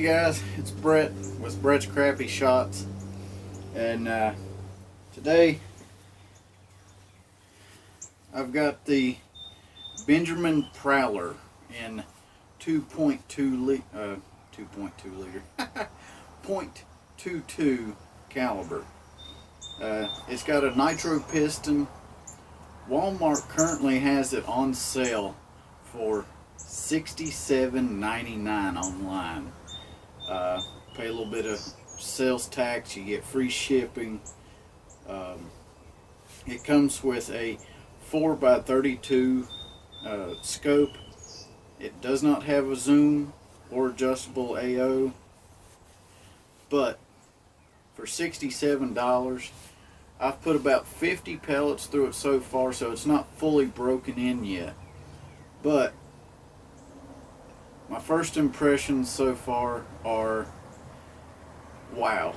guys, it's Brett with Brett's Crappy Shots, and today I've got the Benjamin Prowler in 2.2 liter, 0.22 caliber. It's got a nitro piston. Walmart currently has it on sale for $67.99 online. Pay a little bit of sales tax, you get free shipping. It comes with a 4x32 scope. It does not have a zoom or adjustable AO, but for $67, I've put about 50 pellets through it so far, so it's not fully broken in yet. But my first impressions so far are, wow.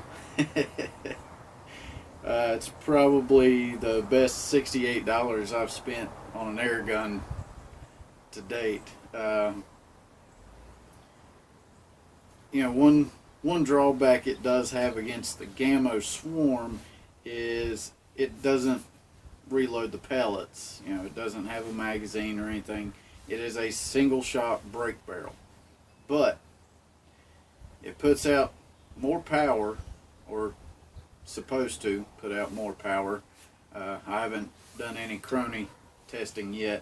It's probably the best $68 I've spent on an air gun to date. You know, one drawback it does have against the Gammo Swarm is it doesn't reload the pellets. You know, it doesn't have a magazine or anything. It is a single shot break barrel, but it puts out more power, or supposed to put out more power. I haven't done any crony testing yet,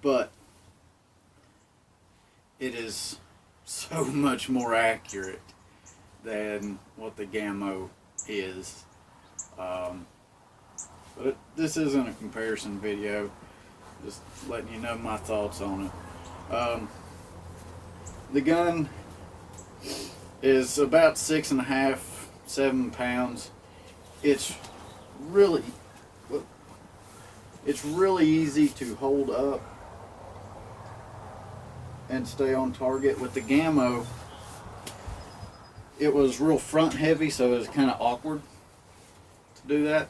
but it is so much more accurate than what the Gammo is. But this isn't a comparison video, just letting you know my thoughts on it. The gun is about 6.5, 7 pounds. It's really easy to hold up and stay on target. With the Gammo, it was real front heavy, so it was kind of awkward to do that.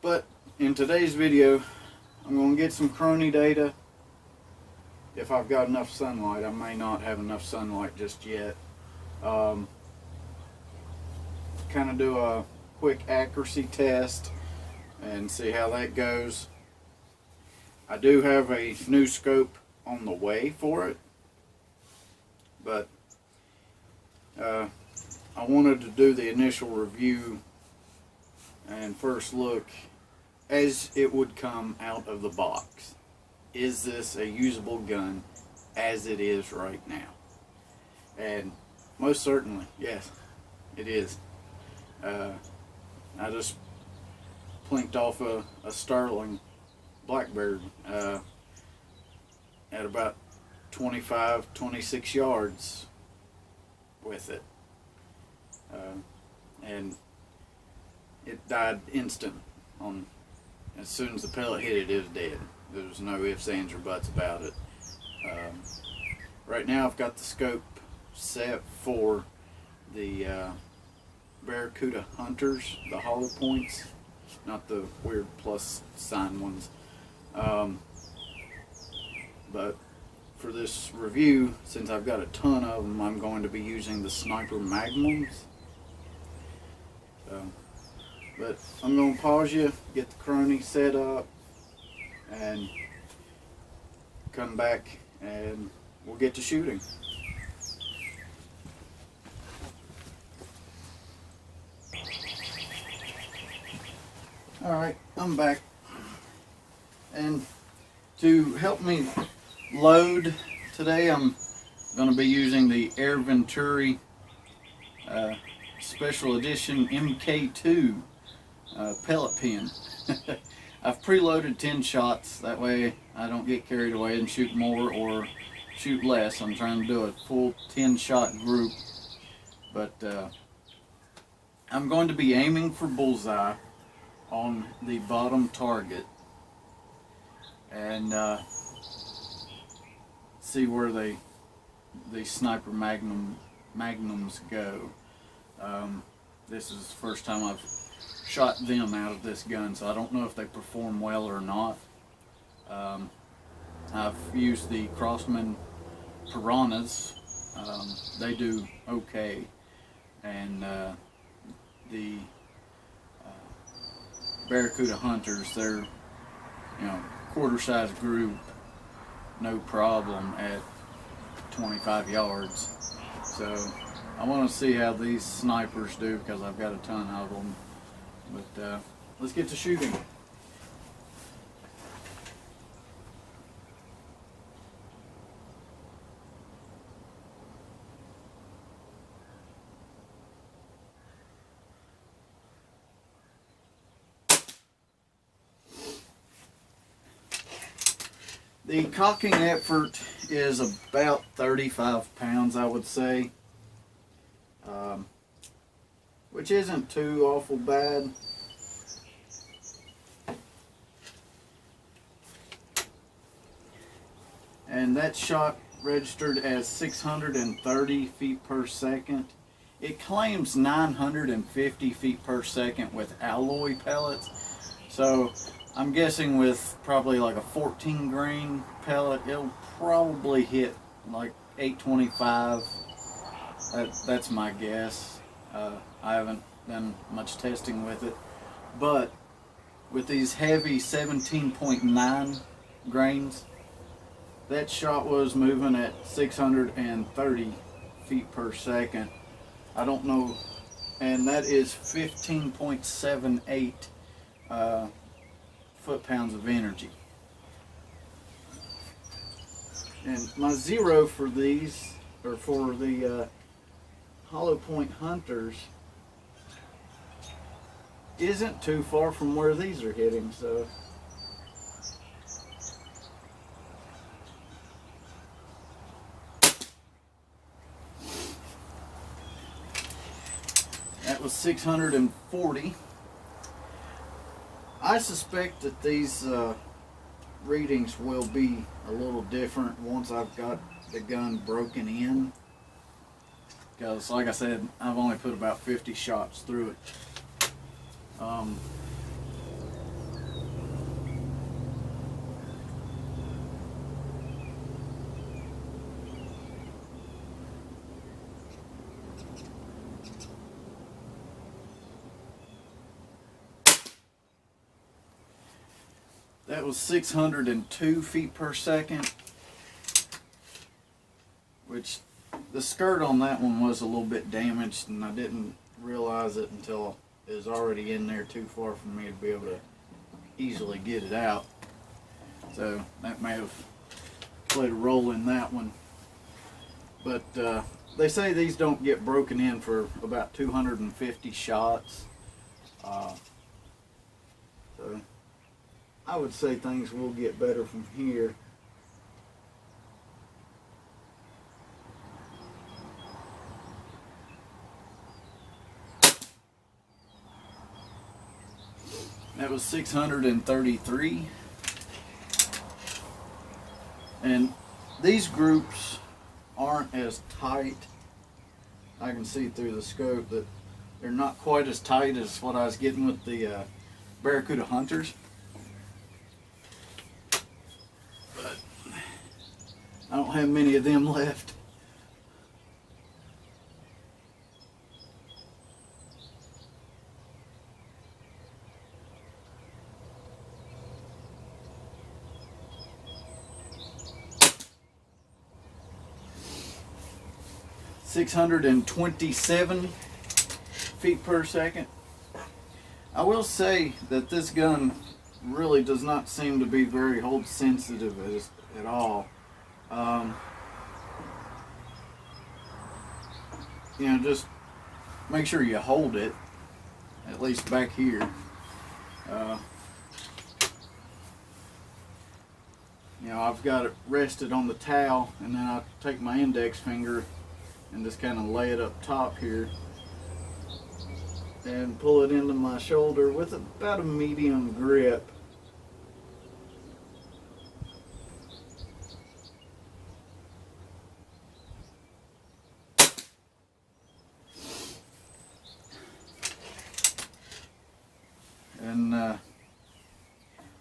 But in today's video, I'm going to get some crony data. If I've got enough sunlight. I may not have enough sunlight just yet. Kind of do a quick accuracy test and see how that goes. I do have a new scope on the way for it, but I wanted to do the initial review and first look as it would come out of the box. Is this a usable gun as it is right now? And most certainly, yes, it is. I just plinked off a Sterling Blackbird at about 25-26 yards with it, and it died instant. As soon as the pellet hit it, it was dead. There was no ifs, ands, or buts about it. Right now I've got the scope set for the Barracuda Hunters, the hollow points, not the weird plus sign ones. But for this review, since I've got a ton of them, I'm going to be using the Sniper Magnums. But I'm going to pause you, get the crony set up, and come back and we'll get to shooting. Alright, I'm back, and to help me load today, I'm going to be using the Air Venturi Special Edition MK2 pellet pen. I've preloaded 10 shots, that way I don't get carried away and shoot more or shoot less. I'm trying to do a full 10 shot group, but I'm going to be aiming for bullseye on the bottom target and see where the Sniper Magnums go. This is the first time I've shot them out of this gun, so I don't know if they perform well or not. I've used the Crosman piranhas, they do okay, and the barracuda hunters, they're, you know, quarter size group, no problem at 25 yards. So I want to see how these snipers do because I've got a ton of them. But let's get to shooting. The cocking effort is about 35 pounds, I would say, which isn't too awful bad. And that shot registered as 630 feet per second. It claims 950 feet per second with alloy pellets. So I'm guessing with probably like a 14 grain pellet, it'll probably hit like 825. That's my guess. I haven't done much testing with it. But with these heavy 17.9 grains, that shot was moving at 630 feet per second. I don't know, and that is 15.78 foot-pounds of energy. And my zero for these, or for the hollow point hunters, isn't too far from where these are hitting, so that was 640. I suspect that these readings will be a little different once I've got the gun broken in, because like I said, I've only put about 50 shots through it. That was 602 feet per second, which the skirt on that one was a little bit damaged, and I didn't realize it until it was already in there too far for me to be able to easily get it out. So that may have played a role in that one. But they say these don't get broken in for about 250 shots. So I would say things will get better from here. That was 633. And these groups aren't as tight. I can see through the scope that they're not quite as tight as what I was getting with the barracuda hunters. But I don't have many of them left. (627 feet per second). I will say that this gun really does not seem to be very hold sensitive at all. You know, just make sure you hold it, at least back here. You know, I've got it rested on the towel, and then I take my index finger and just kind of lay it up top here and pull it into my shoulder with about a medium grip. And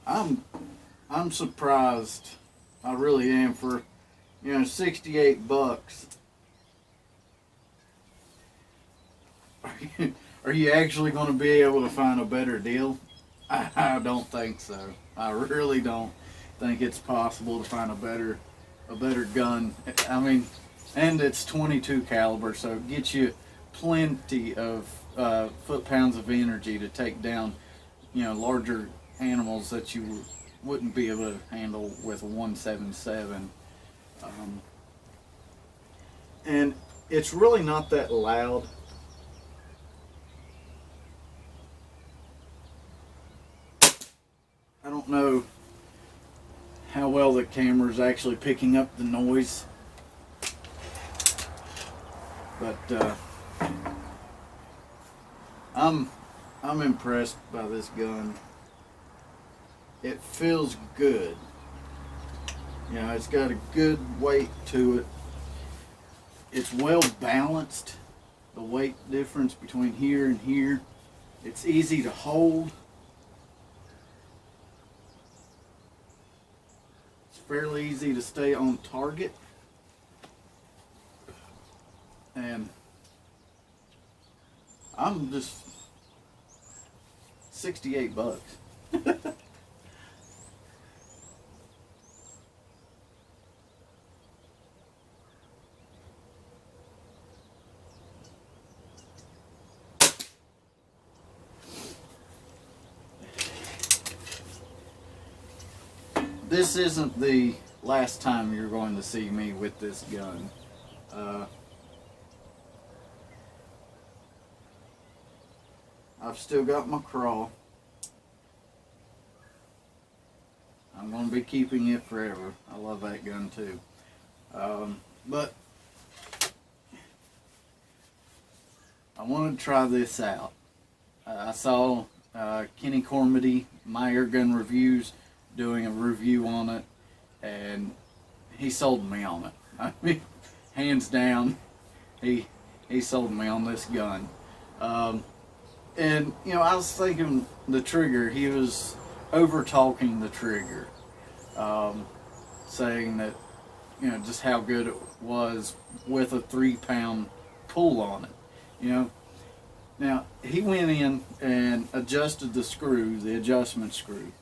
I'm surprised, I really am, for You know, 68 bucks. Are you actually going to be able to find a better deal? I don't think so. I really don't think it's possible to find a better gun. I mean, and it's 22 caliber, so it gets you plenty of foot-pounds of energy to take down, you know, larger animals that you wouldn't be able to handle with a 177. And it's really not that loud. I don't know how well the camera is actually picking up the noise, but I'm impressed by this gun. It feels good. You know, it's got a good weight to it. It's well balanced. The weight difference between here and here. It's easy to hold. Fairly easy to stay on target, and I'm just 68 bucks. This isn't the last time you're going to see me with this gun. I've still got my crawl. I'm going to be keeping it forever. I love that gun too. But I wanted to try this out. I saw Kenny Cormody, My Air Gun Reviews, doing a review on it, and he sold me on it. I mean, hands down, he sold me on this gun. And you know, I was thinking the trigger, he was over talking the trigger, saying that, you know, just how good it was with a 3-pound pull on it. You know, now he went in and adjusted the screw, the adjustment screw,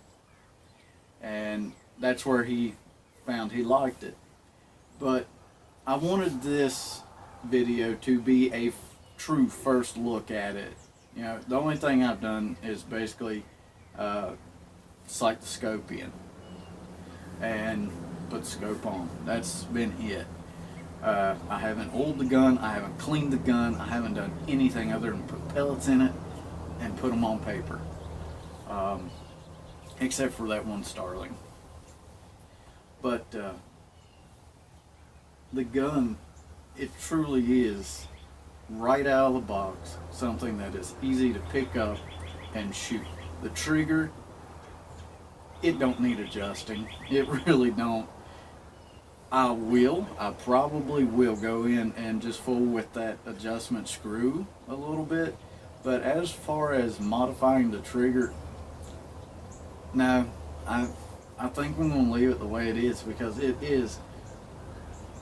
and that's where he found he liked it. But I wanted this video to be a true first look at it. You know, the only thing I've done is basically sight the scope in and put the scope on. That's been it. I haven't oiled the gun, I haven't cleaned the gun, I haven't done anything other than put pellets in it and put them on paper. Except for that one starling. But the gun, it truly is, right out of the box, something that is easy to pick up and shoot. The trigger, it don't need adjusting. It really don't. I probably will go in and just fool with that adjustment screw a little bit. But as far as modifying the trigger, no, I think I'm going to leave it the way it is, because it is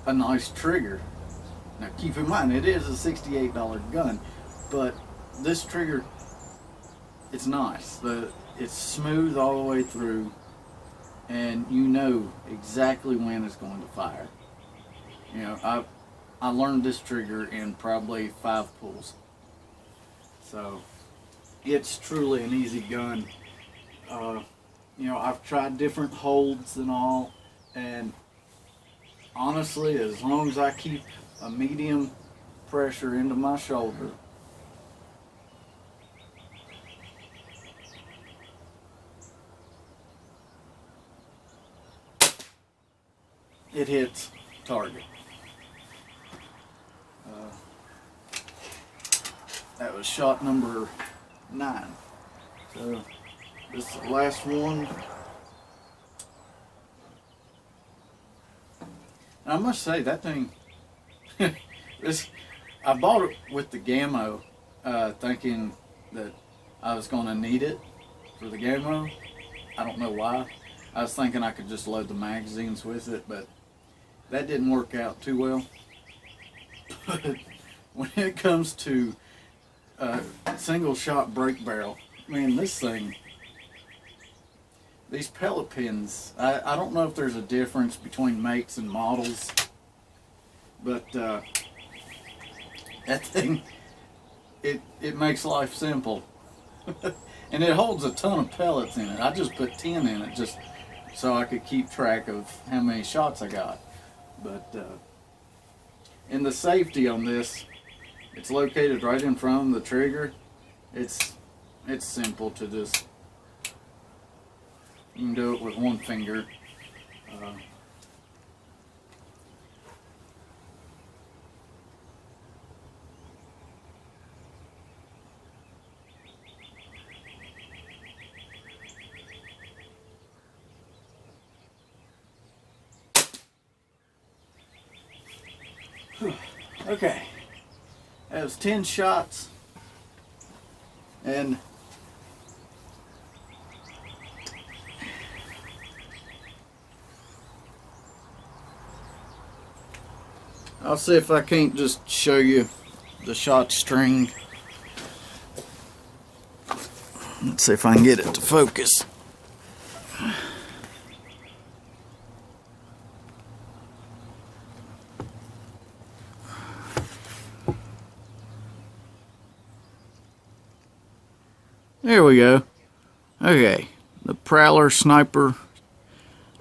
a nice trigger. Now keep in mind, it is a $68 gun, but this trigger, it's nice. It's smooth all the way through, and you know exactly when it's going to fire. You know, I learned this trigger in probably 5 pulls. So it's truly an easy gun. You know, I've tried different holds and all, and honestly, as long as I keep a medium pressure into my shoulder, it hits target. That was shot number 9. So this is the last one. And I must say, that thing, I bought it with the Gammo, thinking that I was going to need it for the Gammo. I don't know why. I was thinking I could just load the magazines with it, but that didn't work out too well. But when it comes to single shot break barrel, man, this thing, these pellet pins, I don't know if there's a difference between makes and models, but that thing, it makes life simple. And it holds a ton of pellets in it. I just put 10 in it just so I could keep track of how many shots I got. But and the safety on this, it's located right in front of the trigger. It's simple to just, you can do it with one finger. Okay, that was 10 shots, and I'll see if I can't just show you the shot string. Let's see if I can get it to focus. There we go. Okay, the Prowler sniper,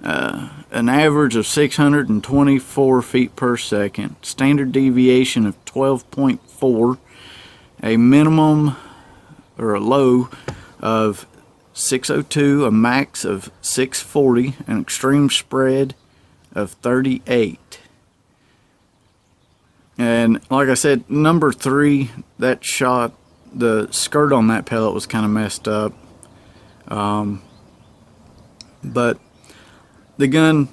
an average of 624 feet per second, standard deviation of 12.4, a minimum or a low of 602, a max of 640, an extreme spread of 38. And like I said, number 3, that shot, the skirt on that pellet was kind of messed up, but the gun,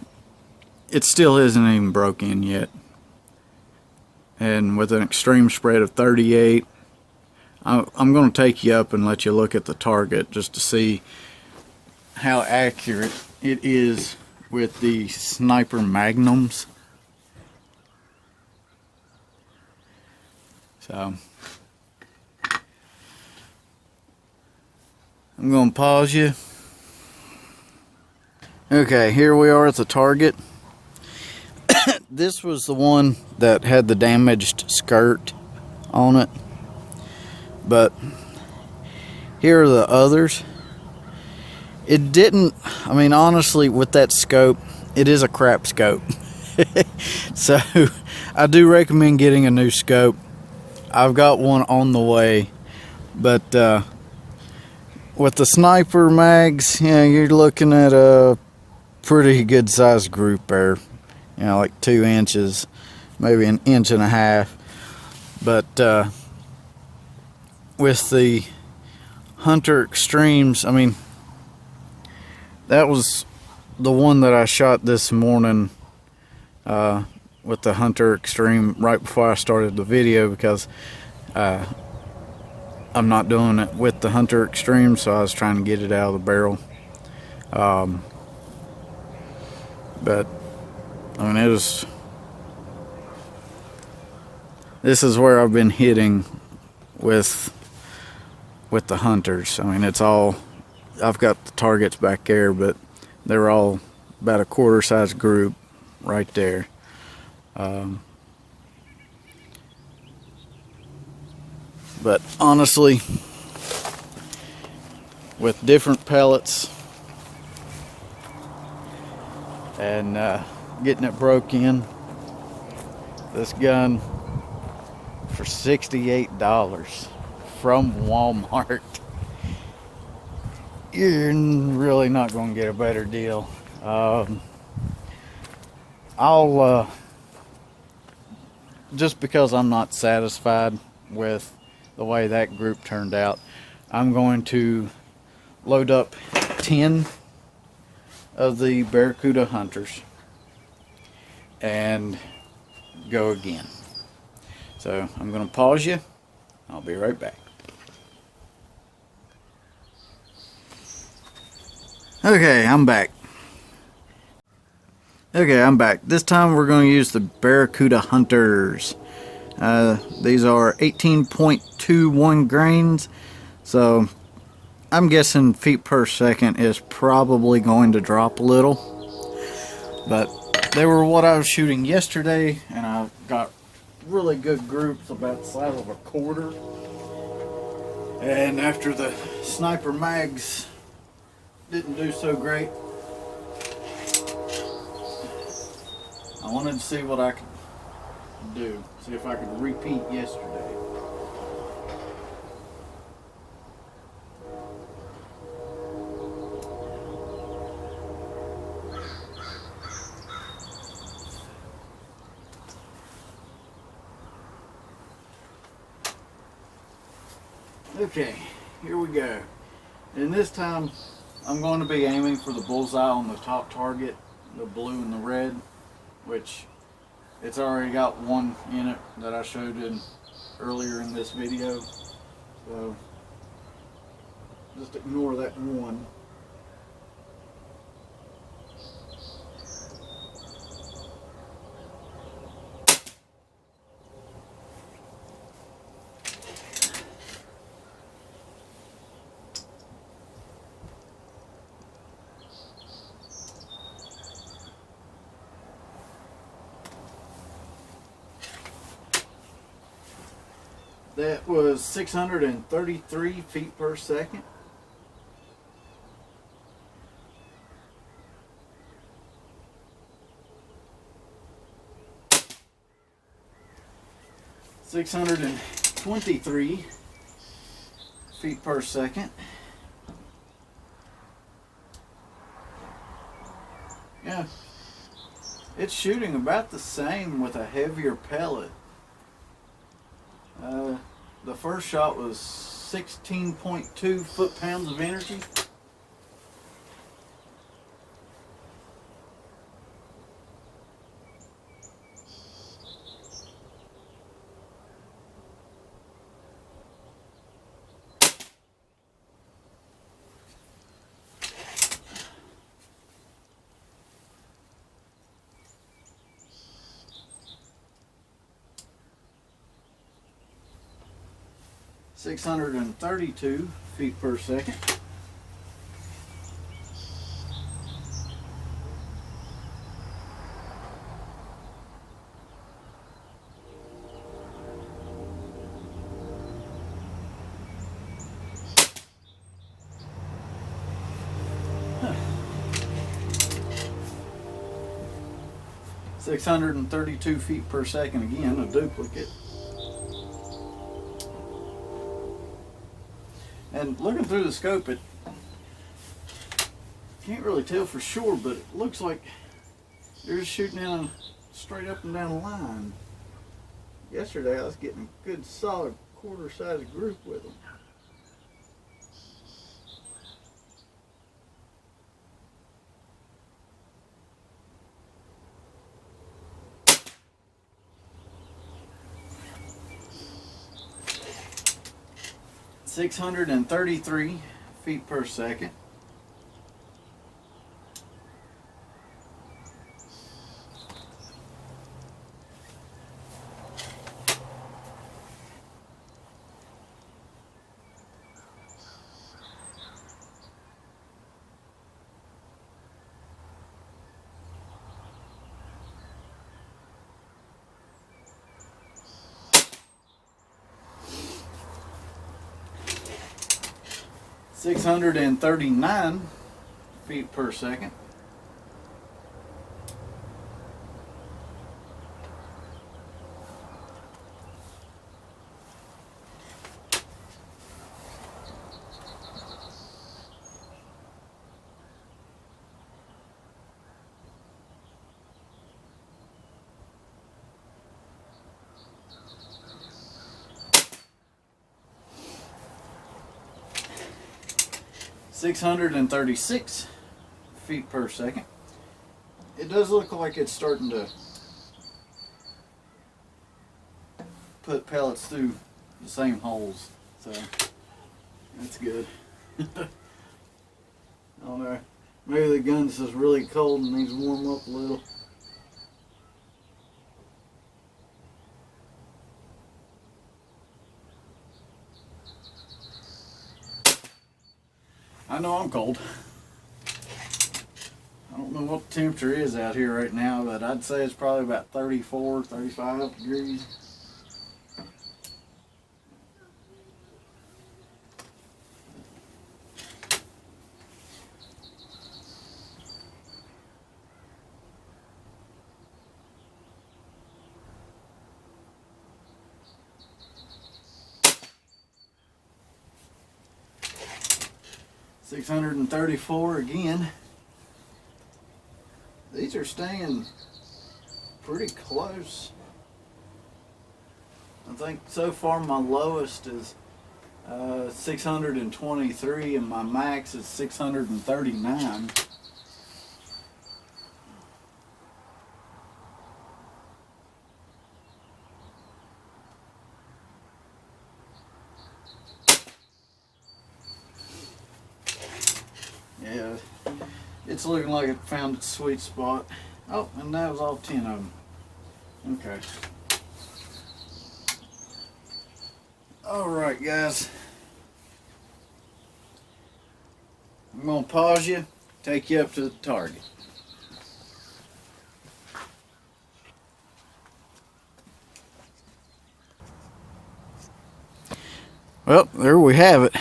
it still isn't even broke in yet. And with an extreme spread of 38, I'm going to take you up and let you look at the target just to see how accurate it is with the sniper magnums. So I'm going to pause you. Okay, here we are at the target. This was the one that had the damaged skirt on it. But here are the others. It didn't, I mean, honestly, with that scope, it is a crap scope. So I do recommend getting a new scope. I've got one on the way. But with the sniper mags, you know, you're looking at a pretty good sized group there. You know, like 2 inches, maybe 1.5 inches. But with the Hunter Extremes, I mean, that was the one that I shot this morning with the Hunter Extreme right before I started the video, because I'm not doing it with the Hunter Extreme, so I was trying to get it out of the barrel. But I mean, this is where I've been hitting with the Hunters. I mean, it's all, I've got the targets back there, but they're all about a quarter size group right there. But honestly, with different pellets and getting it broke in, this gun for $68 from Walmart, you're really not going to get a better deal. I'll just because I'm not satisfied with the way that group turned out, I'm going to load up 10 of the Barracuda Hunters and go again. So I'm going to pause you. I'll be right back. Okay, I'm back. Okay, I'm back. This time we're going to use the Barracuda Hunters. These are 18.21 grains, so I'm guessing feet per second is probably going to drop a little. But they were what I was shooting yesterday, and I got really good groups about the size of a quarter. And after the sniper mags didn't do so great, I wanted to see what I could do, see if I could repeat yesterday. Okay, here we go. And this time I'm going to be aiming for the bullseye on the top target, the blue and the red, which it's already got one in it that I showed in earlier in this video. So just ignore that one. That was 633 feet per second. $623 feet per second. Yeah, it's shooting about the same with a heavier pellet. The first shot was 16.2 foot-pounds of energy. $632 feet per second. Huh. 632 feet per second again, a duplicate. And looking through the scope, it can't really tell for sure, but it looks like they're just shooting in a straight up and down the line. Yesterday I was getting a good solid quarter-sized group with them. $633 feet per second. $639 feet per second. $636 feet per second. It does look like it's starting to put pellets through the same holes, so that's good. I don't know, maybe the gun's just really cold and needs to warm up a little. I know I'm cold. I don't know what the temperature is out here right now, but I'd say it's probably about 34, 35 degrees. $634 again. These are staying pretty close. I think so far my lowest is 623 and my max is 639. Yeah, it's looking like it found its sweet spot. Oh, and that was all 10 of them. Okay. Alright guys. I'm going to pause you, take you up to the target. Well, there we have it.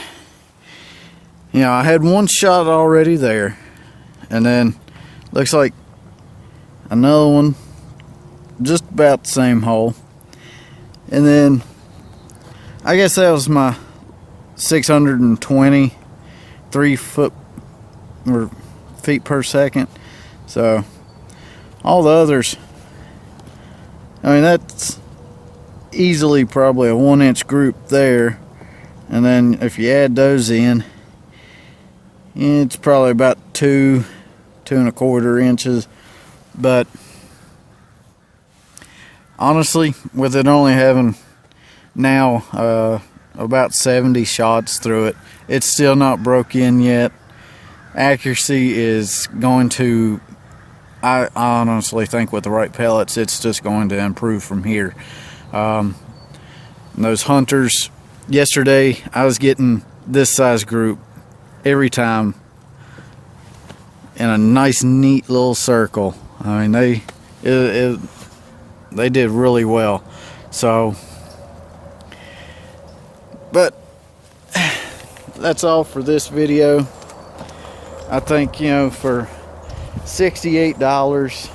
You know, I had one shot already there, and then looks like another one just about the same hole, and then I guess that was my 620 3 feet per second. So all the others, I mean, that's easily probably a 1-inch group there, and then if you add those in, it's probably about 2.25 inches. But honestly, with it only having now about 70 shots through it, it's still not broke in yet. Accuracy is going to, I honestly think with the right pellets, it's just going to improve from here. Those hunters, yesterday I was getting this size group every time in a nice neat little circle. I mean, they did really well. So, but that's all for this video. I think, you know, for $68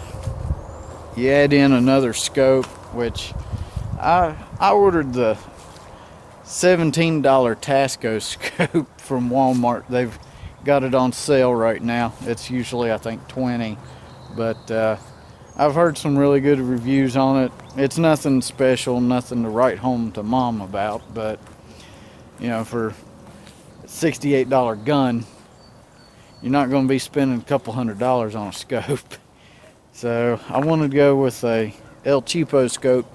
you add in another scope, which I ordered the $17 Tasco scope from Walmart. They've got it on sale right now. It's usually I think $20, but I've heard some really good reviews on it. It's nothing special, nothing to write home to mom about, but you know, for a $68 gun, you're not going to be spending a couple $100 on a scope. So I wanted to go with a El Cheapo scope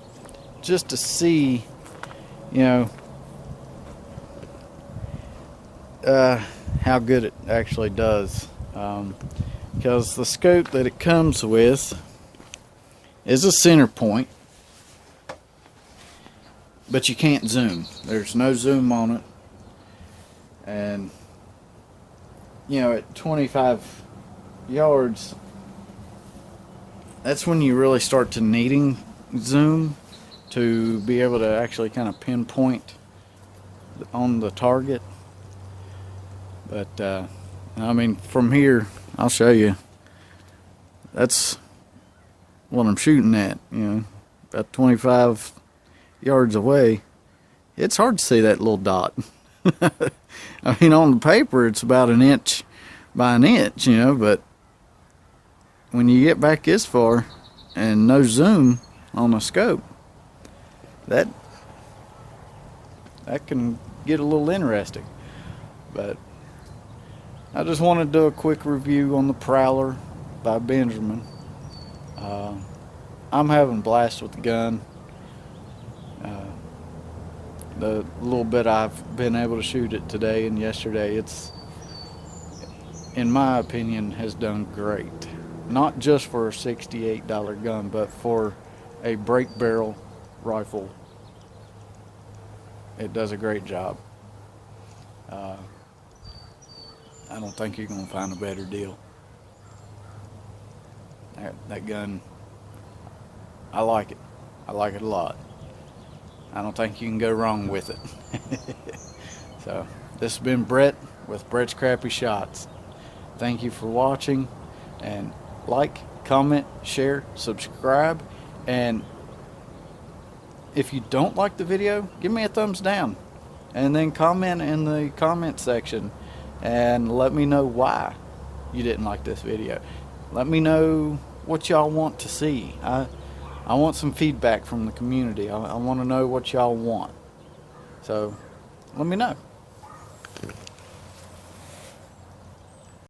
just to see, you know, how good it actually does, because the scope that it comes with is a center point, but you can't zoom. There's no zoom on it, and you know, at 25 yards, that's when you really start to needing zoom to be able to actually kind of pinpoint on the target. But I mean, from here, I'll show you. That's what I'm shooting at, you know, about 25 yards away. It's hard to see that little dot. I mean, on the paper, it's about 1 inch by 1 inch, you know, but when you get back this far and no zoom on the scope, that can get a little interesting. But I just want to do a quick review on the Prowler by Benjamin. I'm having a blast with the gun. The little bit I've been able to shoot it today and yesterday, it's, in my opinion, has done great. Not just for a $68 gun, but for a break barrel rifle, it does a great job. I don't think you're going to find a better deal. That gun, I like it. I like it a lot. I don't think you can go wrong with it. So, this has been Brett with Brett's Crappy Shots. Thank you for watching, and like, comment, share, subscribe, and if you don't like the video, give me a thumbs down, and then comment in the comment section and let me know why you didn't like this video. Let me know what y'all want to see. I want some feedback from the community. I want to know what y'all want. So let me know.